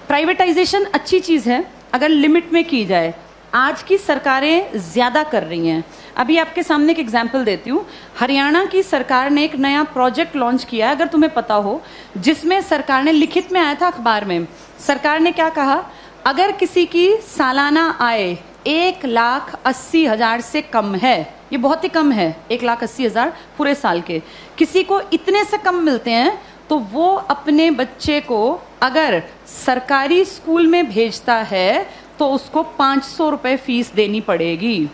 Privatisation अच्छी चीज़ है अगर लिमिट में की जाए। आज की सरकारें ज़्यादा कर रही हैं। अभी आपके सामने एक एग्जाम्पल देती हूँ। हरियाणा की सरकार ने एक नया प्रोजेक्ट लॉन्च किया, अगर तुम्हें पता हो, जिसमें सरकार ने, लिखित में आया था अखबार में, सरकार ने क्या कहा, अगर किसी की सालाना आय 1,80,000 से कम है, ये बहुत ही कम है, 1,80,000 पूरे साल के, किसी को इतने से कम मिलते हैं तो वो अपने बच्चे को अगर सरकारी स्कूल में भेजता है तो उसको 500 रुपये फीस देनी पड़ेगी।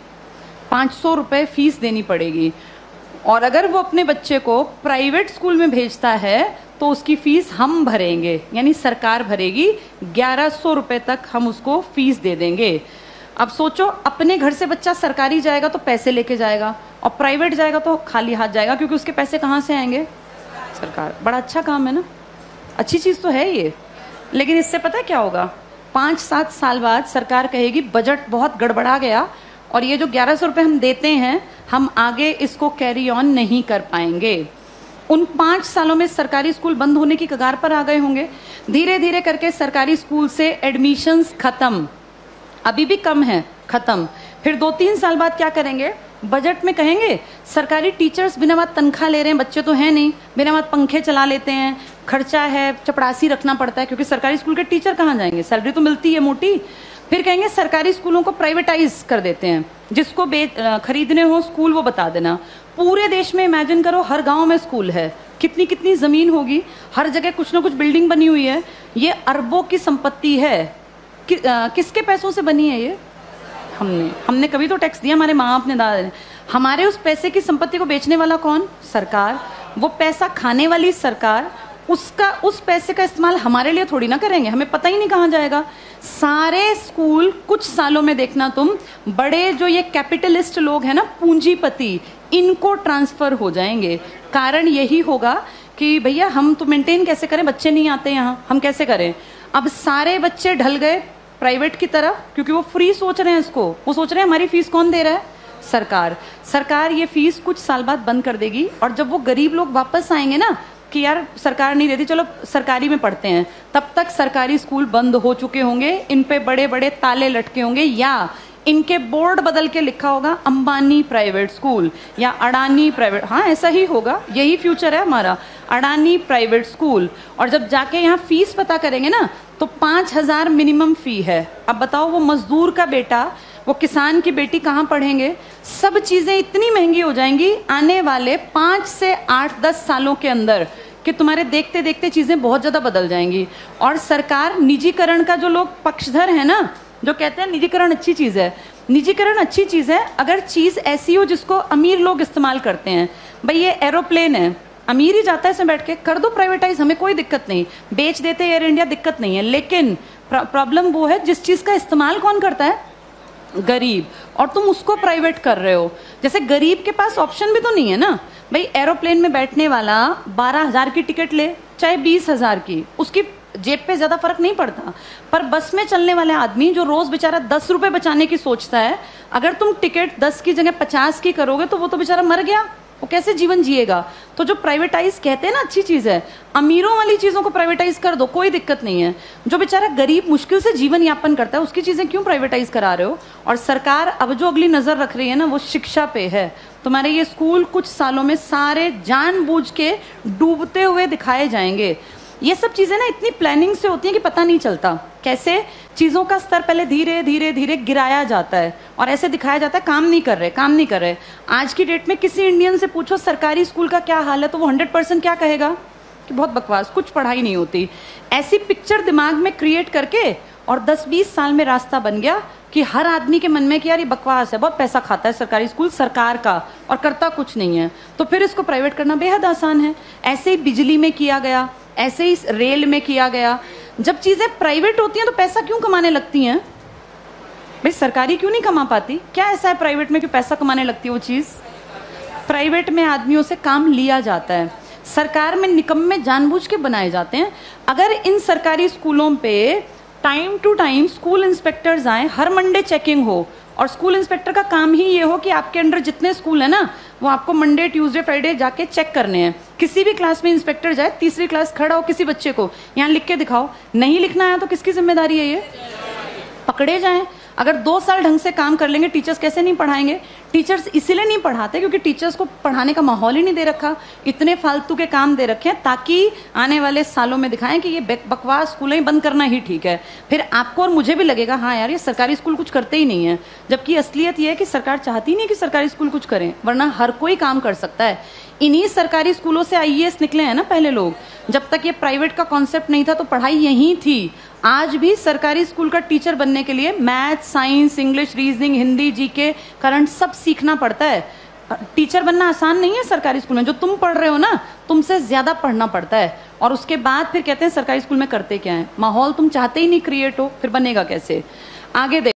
500 रुपये फीस देनी पड़ेगी। और अगर वो अपने बच्चे को प्राइवेट स्कूल में भेजता है तो उसकी फीस हम भरेंगे, यानी सरकार भरेगी। 1,100 रुपये तक हम उसको फीस दे देंगे। अब सोचो, अपने घर से बच्चा सरकारी जाएगा तो पैसे लेके जाएगा, और प्राइवेट जाएगा तो खाली हाथ जाएगा, क्योंकि उसके पैसे कहाँ से आएंगे? सरकार। बड़ा अच्छा काम है ना, अच्छी चीज़ तो है ये। लेकिन इससे पता क्या होगा, 5-7 साल बाद सरकार कहेगी बजट बहुत गड़बड़ा गया और ये जो 1,100 रुपये हम देते हैं, हम आगे इसको कैरी ऑन नहीं कर पाएंगे। उन 5 सालों में सरकारी स्कूल बंद होने की कगार पर आ गए होंगे। धीरे धीरे करके सरकारी स्कूल से एडमिशन्स खत्म, अभी भी कम है, खत्म। फिर 2-3 साल बाद क्या करेंगे, बजट में कहेंगे सरकारी टीचर्स बिना बात तनख्वाह ले रहे हैं, बच्चे तो हैं नहीं, बिना बात पंखे चला लेते हैं, खर्चा है, चपरासी रखना पड़ता है, क्योंकि सरकारी स्कूल के टीचर कहाँ जाएंगे, सैलरी तो मिलती है मोटी। फिर कहेंगे सरकारी स्कूलों को प्राइवेटाइज कर देते हैं, जिसको खरीदने हो स्कूल वो बता देना। पूरे देश में इमेजिन करो, हर गांव में स्कूल है, कितनी कितनी जमीन होगी, हर जगह कुछ ना कुछ बिल्डिंग बनी हुई है। ये अरबों की संपत्ति है। किसके पैसों से बनी है ये? हमने कभी तो टैक्स दिया, हमारे माँ बाप ने, दादा ने। हमारे उस पैसे की संपत्ति को बेचने वाला कौन? सरकार। वो पैसा खाने वाली सरकार। उस पैसे का इस्तेमाल हमारे लिए थोड़ी ना करेंगे, हमें पता ही नहीं कहाँ जाएगा। सारे स्कूल कुछ सालों में देखना तुम, बड़े जो ये कैपिटलिस्ट लोग हैं ना, पूंजीपति, इनको ट्रांसफर हो जाएंगे। कारण यही होगा कि भैया हम तो मेंटेन कैसे करें, बच्चे नहीं आते यहाँ, हम कैसे करें। अब सारे बच्चे ढल गए प्राइवेट की तरफ, क्योंकि वो फ्री सोच रहे हैं इसको। वो सोच रहे हैं हमारी फीस कौन दे रहा है? सरकार। सरकार ये फीस कुछ साल बाद बंद कर देगी, और जब वो गरीब लोग वापस आएंगे ना कि यार सरकार नहीं देती, चलो सरकारी में पढ़ते हैं, तब तक सरकारी स्कूल बंद हो चुके होंगे, इन पे बड़े बड़े ताले लटके होंगे, या इनके बोर्ड बदल के लिखा होगा अंबानी प्राइवेट स्कूल या अडानी प्राइवेट। हाँ, ऐसा ही होगा, यही फ्यूचर है हमारा, अडानी प्राइवेट स्कूल। और जब जाके यहाँ फीस पता करेंगे ना तो 5,000 मिनिमम फी है। अब बताओ, वो मजदूर का बेटा, वो किसान की बेटी कहाँ पढ़ेंगे? सब चीजें इतनी महंगी हो जाएंगी आने वाले 5 से 8-10 सालों के अंदर कि तुम्हारे देखते देखते चीजें बहुत ज्यादा बदल जाएंगी। और सरकार निजीकरण का, जो लोग पक्षधर है ना, जो कहते हैं निजीकरण अच्छी चीज है, निजीकरण अच्छी चीज है अगर चीज ऐसी हो जिसको अमीर लोग इस्तेमाल करते हैं। भाई ये एरोप्लेन है, अमीर ही जाता है इसमें बैठ के, कर दो प्राइवेटाइज, हमें कोई दिक्कत नहीं, बेच देते एयर इंडिया, दिक्कत नहीं है। लेकिन प्रॉब्लम वो है जिस चीज का इस्तेमाल कौन करता है? गरीब। और तुम उसको प्राइवेट कर रहे हो। जैसे गरीब के पास ऑप्शन भी तो नहीं है ना। भाई एरोप्लेन में बैठने वाला 12,000 की टिकट ले, चाहे 20,000 की, उसकी जेब पे ज्यादा फर्क नहीं पड़ता। पर बस में चलने वाले आदमी जो रोज बेचारा 10 रुपए बचाने की सोचता है, अगर तुम टिकट 10 की जगह 50 की करोगे तो वो तो बेचारा मर गया, वो कैसे जीवन जिएगा। तो जो प्राइवेटाइज कहते हैं ना अच्छी चीज है, अमीरों वाली चीजों को प्राइवेटाइज कर दो, कोई दिक्कत नहीं है। जो बेचारा गरीब मुश्किल से जीवन यापन करता है, उसकी चीजें क्यों प्राइवेटाइज करा रहे हो? और सरकार अब जो अगली नजर रख रही है ना, वो शिक्षा पे है। तुम्हारे ये स्कूल कुछ सालों में सारे जानबूझ के डूबते हुए दिखाए जाएंगे। ये सब चीजें ना इतनी प्लानिंग से होती हैं कि पता नहीं चलता कैसे चीजों का स्तर पहले धीरे धीरे धीरे गिराया जाता है और ऐसे दिखाया जाता है काम नहीं कर रहे, काम नहीं कर रहे। आज की डेट में किसी इंडियन से पूछो सरकारी स्कूल का क्या हाल है, तो वो 100% क्या कहेगा कि बहुत बकवास, कुछ पढ़ाई नहीं होती। ऐसी पिक्चर दिमाग में क्रिएट करके और 10-20 साल में रास्ता बन गया कि हर आदमी के मन में कि यार ये बकवास है, बहुत पैसा खाता है सरकारी स्कूल सरकार का और करता कुछ नहीं है, तो फिर इसको प्राइवेट करना बेहद आसान है। ऐसे ही बिजली में किया गया, ऐसे ही रेल में किया गया। जब चीजें प्राइवेट होती हैं तो पैसा क्यों कमाने लगती हैं? भाई सरकारी क्यों नहीं कमा पाती? क्या ऐसा है प्राइवेट में कि पैसा कमाने लगती है वो चीज? प्राइवेट में आदमियों से काम लिया जाता है, सरकार में निकम्मे जानबूझ के बनाए जाते हैं। अगर इन सरकारी स्कूलों पे time to time school inspectors आए, हर मंडे चेकिंग हो, और स्कूल इंस्पेक्टर का काम ही ये हो कि आपके अंडर जितने स्कूल है ना, वो आपको मंडे ट्यूसडे फ्राइडे जाके चेक करने हैं। किसी भी क्लास में इंस्पेक्टर जाए, तीसरी क्लास खड़ा हो, किसी बच्चे को यहाँ लिख के दिखाओ, नहीं लिखना आया तो किसकी जिम्मेदारी है? ये पकड़े जाएं। अगर 2 साल ढंग से काम कर लेंगे, टीचर्स कैसे नहीं पढ़ाएंगे? टीचर्स इसीलिए नहीं पढ़ाते क्योंकि टीचर्स को पढ़ाने का माहौल ही नहीं दे रखा, इतने फालतू के काम दे रखे हैं ताकि आने वाले सालों में दिखाएं कि ये बकवास स्कूलें ही बंद करना ही ठीक है। फिर आपको और मुझे भी लगेगा हाँ यार, ये सरकारी स्कूल कुछ करते ही नहीं है, जबकि असलियत ये है कि सरकार चाहती नहीं कि सरकारी स्कूल कुछ करें, वरना हर कोई काम कर सकता है। इन्हीं सरकारी स्कूलों से आईएएस निकले हैं ना पहले लोग। जब तक ये प्राइवेट का कॉन्सेप्ट नहीं था तो पढ़ाई यहीं थी। आज भी सरकारी स्कूल का टीचर बनने के लिए math, science, English, reasoning, Hindi, GK, current सब सीखना पड़ता है। टीचर बनना आसान नहीं है सरकारी स्कूल में। जो तुम पढ़ रहे हो ना, तुमसे ज्यादा पढ़ना पड़ता है। और उसके बाद फिर कहते हैं सरकारी स्कूल में करते क्या है। माहौल तुम चाहते ही नहीं क्रिएट हो, फिर बनेगा कैसे? आगे